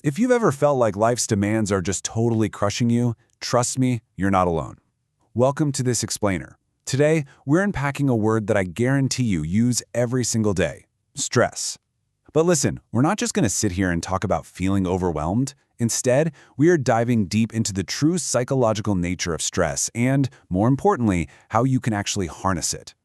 If you've ever felt like life's demands are just totally crushing you, trust me, you're not alone. Welcome to this explainer. Today, we're unpacking a word that I guarantee you use every single day: stress. But listen, we're not just going to sit here and talk about feeling overwhelmed. Instead, we are diving deep into the true psychological nature of stress and, more importantly, how you can actually harness it.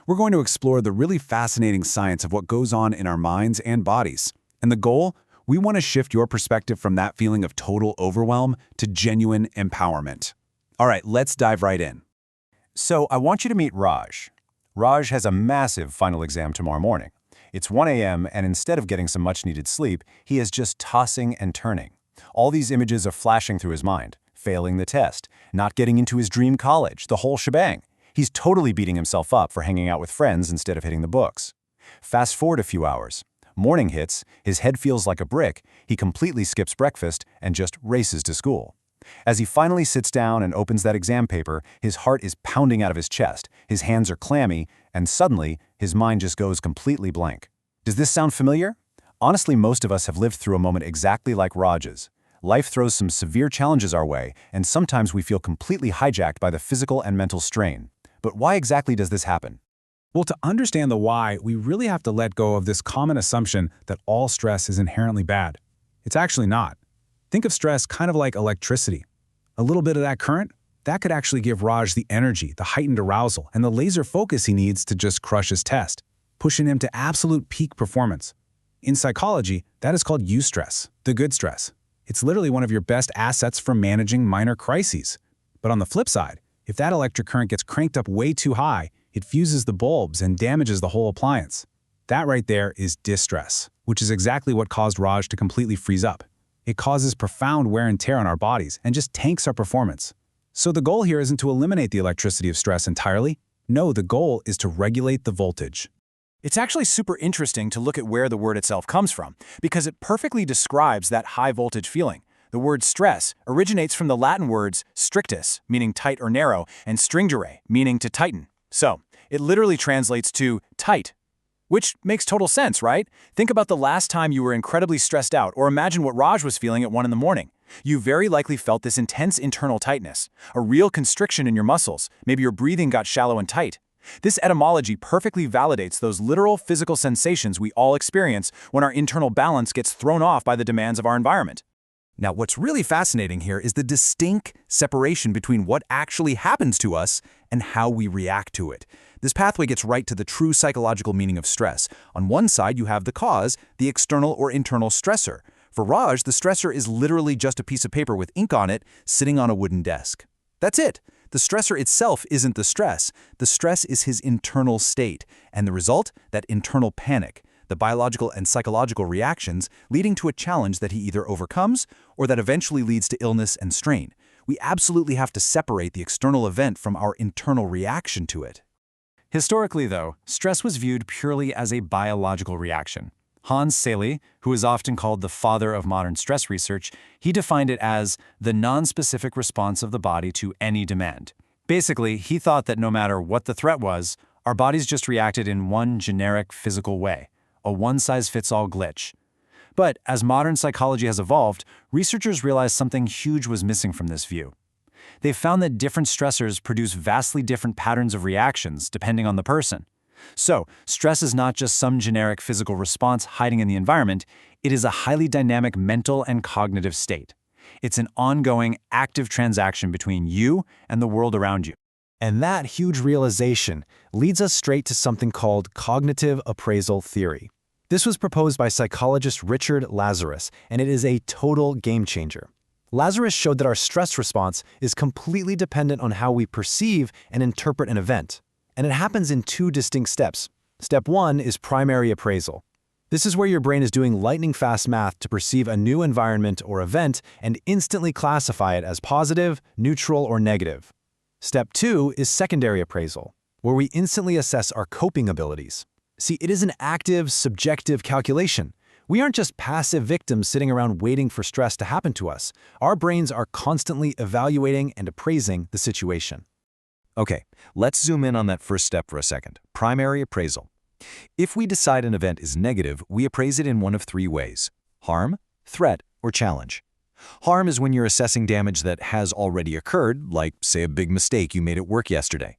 We're going to explore the really fascinating science of what goes on in our minds and bodies. And the goal? We want to shift your perspective from that feeling of total overwhelm to genuine empowerment. All right, let's dive right in. So I want you to meet Raj. Raj has a massive final exam tomorrow morning. It's 1 a.m., and instead of getting some much-needed sleep, he is just tossing and turning. All these images are flashing through his mind: failing the test, not getting into his dream college, the whole shebang. He's totally beating himself up for hanging out with friends instead of hitting the books. Fast forward a few hours. Morning hits, his head feels like a brick, he completely skips breakfast and just races to school. As he finally sits down and opens that exam paper, his heart is pounding out of his chest, his hands are clammy, and suddenly, his mind just goes completely blank. Does this sound familiar? Honestly, most of us have lived through a moment exactly like Raj's. Life throws some severe challenges our way, and sometimes we feel completely hijacked by the physical and mental strain. But why exactly does this happen? Well, to understand the why, we really have to let go of this common assumption that all stress is inherently bad. It's actually not. Think of stress kind of like electricity. A little bit of that current, that could actually give Raj the energy, the heightened arousal, and the laser focus he needs to just crush his test, pushing him to absolute peak performance. In psychology, that is called eustress, the good stress. It's literally one of your best assets for managing minor crises. But on the flip side, if that electric current gets cranked up way too high, it fuses the bulbs and damages the whole appliance. That right there is distress, which is exactly what caused Raj to completely freeze up. It causes profound wear and tear on our bodies and just tanks our performance. So the goal here isn't to eliminate the electricity of stress entirely. No, the goal is to regulate the voltage. It's actually super interesting to look at where the word itself comes from, because it perfectly describes that high-voltage feeling. The word stress originates from the Latin words strictus, meaning tight or narrow, and stringere, meaning to tighten. So, it literally translates to tight. Which makes total sense, right? Think about the last time you were incredibly stressed out, or imagine what Raj was feeling at 1 in the morning. You very likely felt this intense internal tightness, a real constriction in your muscles. Maybe your breathing got shallow and tight. This etymology perfectly validates those literal physical sensations we all experience when our internal balance gets thrown off by the demands of our environment. Now, what's really fascinating here is the distinct separation between what actually happens to us and how we react to it. This pathway gets right to the true psychological meaning of stress. On one side, you have the cause, the external or internal stressor. For Raj, the stressor is literally just a piece of paper with ink on it sitting on a wooden desk. That's it. The stressor itself isn't the stress. The stress is his internal state, and the result, that internal panic, the biological and psychological reactions leading to a challenge that he either overcomes or that eventually leads to illness and strain. We absolutely have to separate the external event from our internal reaction to it. Historically, though, stress was viewed purely as a biological reaction. Hans Selye, who is often called the father of modern stress research, he defined it as the non-specific response of the body to any demand. Basically, he thought that no matter what the threat was, our bodies just reacted in one generic physical way, a one-size-fits-all glitch. But as modern psychology has evolved, researchers realized something huge was missing from this view. They found that different stressors produce vastly different patterns of reactions depending on the person. So, stress is not just some generic physical response hiding in the environment, it is a highly dynamic mental and cognitive state. It's an ongoing, active transaction between you and the world around you. And that huge realization leads us straight to something called cognitive appraisal theory. This was proposed by psychologist Richard Lazarus, and it is a total game changer. Lazarus showed that our stress response is completely dependent on how we perceive and interpret an event. And it happens in 2 distinct steps. Step 1 is primary appraisal. This is where your brain is doing lightning-fast math to perceive a new environment or event and instantly classify it as positive, neutral, or negative. Step 2 is secondary appraisal, where we instantly assess our coping abilities. See, it is an active, subjective calculation. We aren't just passive victims sitting around waiting for stress to happen to us. Our brains are constantly evaluating and appraising the situation. Okay, let's zoom in on that first step for a second: primary appraisal. If we decide an event is negative, we appraise it in one of 3 ways: harm, threat, or challenge. Harm is when you're assessing damage that has already occurred, like, say, a big mistake you made at work yesterday.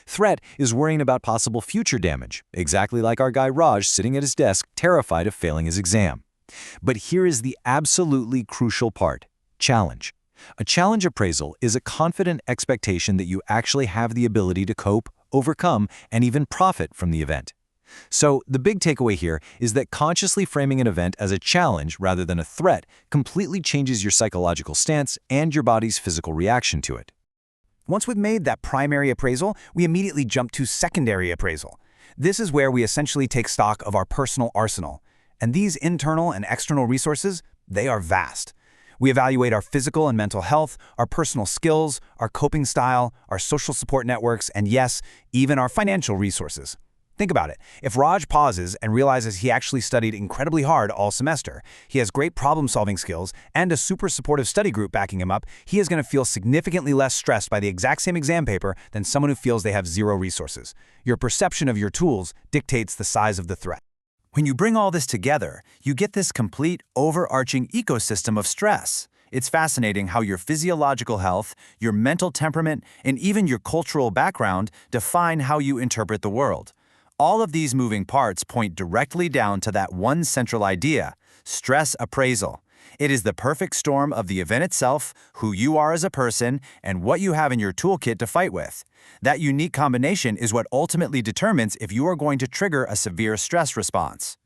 Threat is worrying about possible future damage, exactly like our guy Raj sitting at his desk, terrified of failing his exam. But here is the absolutely crucial part: challenge. A challenge appraisal is a confident expectation that you actually have the ability to cope, overcome, and even profit from the event. So the big takeaway here is that consciously framing an event as a challenge rather than a threat completely changes your psychological stance and your body's physical reaction to it. Once we've made that primary appraisal, we immediately jump to secondary appraisal. This is where we essentially take stock of our personal arsenal. And these internal and external resources, they are vast. We evaluate our physical and mental health, our personal skills, our coping style, our social support networks, and yes, even our financial resources. Think about it. If Raj pauses and realizes he actually studied incredibly hard all semester, he has great problem-solving skills, and a super supportive study group backing him up, he is going to feel significantly less stressed by the exact same exam paper than someone who feels they have zero resources. Your perception of your tools dictates the size of the threat. When you bring all this together, you get this complete, overarching ecosystem of stress. It's fascinating how your physiological health, your mental temperament, and even your cultural background define how you interpret the world. All of these moving parts point directly down to that one central idea: stress appraisal. It is the perfect storm of the event itself, who you are as a person, and what you have in your toolkit to fight with. That unique combination is what ultimately determines if you are going to trigger a severe stress response.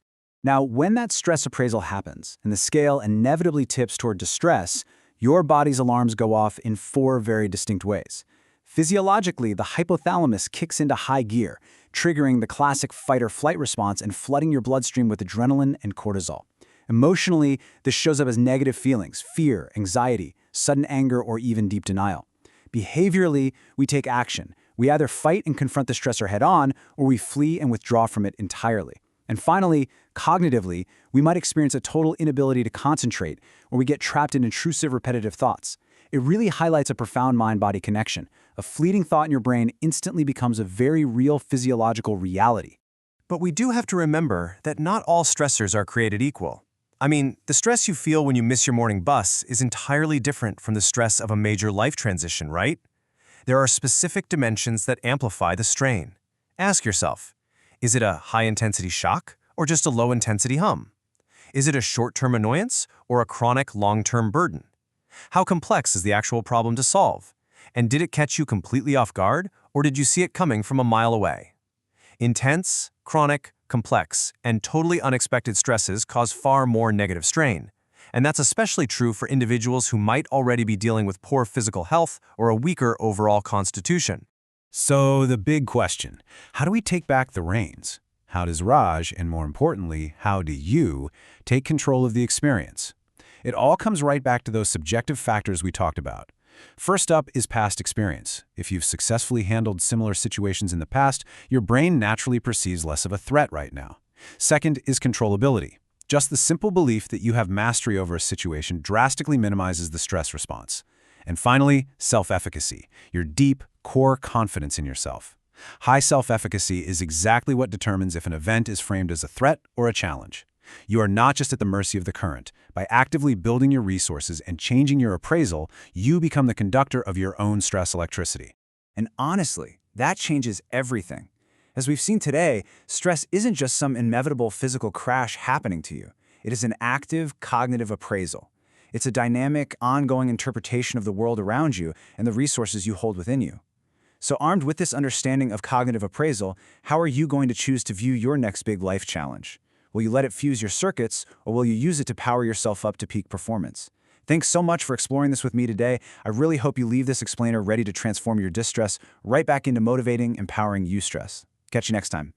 Now, when that stress appraisal happens and the scale inevitably tips toward distress, your body's alarms go off in 4 very distinct ways. Physiologically, the hypothalamus kicks into high gear, triggering the classic fight-or-flight response and flooding your bloodstream with adrenaline and cortisol. Emotionally, this shows up as negative feelings, fear, anxiety, sudden anger, or even deep denial. Behaviorally, we take action. We either fight and confront the stressor head-on, or we flee and withdraw from it entirely. And finally, cognitively, we might experience a total inability to concentrate, or we get trapped in intrusive, repetitive thoughts. It really highlights a profound mind-body connection. A fleeting thought in your brain instantly becomes a very real physiological reality. But we do have to remember that not all stressors are created equal. I mean, the stress you feel when you miss your morning bus is entirely different from the stress of a major life transition, right? There are specific dimensions that amplify the strain. Ask yourself, is it a high-intensity shock or just a low-intensity hum? Is it a short-term annoyance or a chronic long-term burden? How complex is the actual problem to solve? And did it catch you completely off guard, or did you see it coming from a mile away? Intense, chronic, complex, and totally unexpected stresses cause far more negative strain. And that's especially true for individuals who might already be dealing with poor physical health or a weaker overall constitution. So the big question, how do we take back the reins? How does Raj, and more importantly, how do you, take control of the experience? It all comes right back to those subjective factors we talked about. First up is past experience. If you've successfully handled similar situations in the past, your brain naturally perceives less of a threat right now. Second is controllability. Just the simple belief that you have mastery over a situation drastically minimizes the stress response. And finally, self-efficacy, your deep, core confidence in yourself. High self-efficacy is exactly what determines if an event is framed as a threat or a challenge. You are not just at the mercy of the current. By actively building your resources and changing your appraisal, you become the conductor of your own stress electricity. And honestly, that changes everything. As we've seen today, stress isn't just some inevitable physical crash happening to you. It is an active cognitive appraisal. It's a dynamic, ongoing interpretation of the world around you and the resources you hold within you. So armed with this understanding of cognitive appraisal, how are you going to choose to view your next big life challenge? Will you let it fuse your circuits, or will you use it to power yourself up to peak performance? Thanks so much for exploring this with me today. I really hope you leave this explainer ready to transform your distress right back into motivating, empowering eustress. Catch you next time.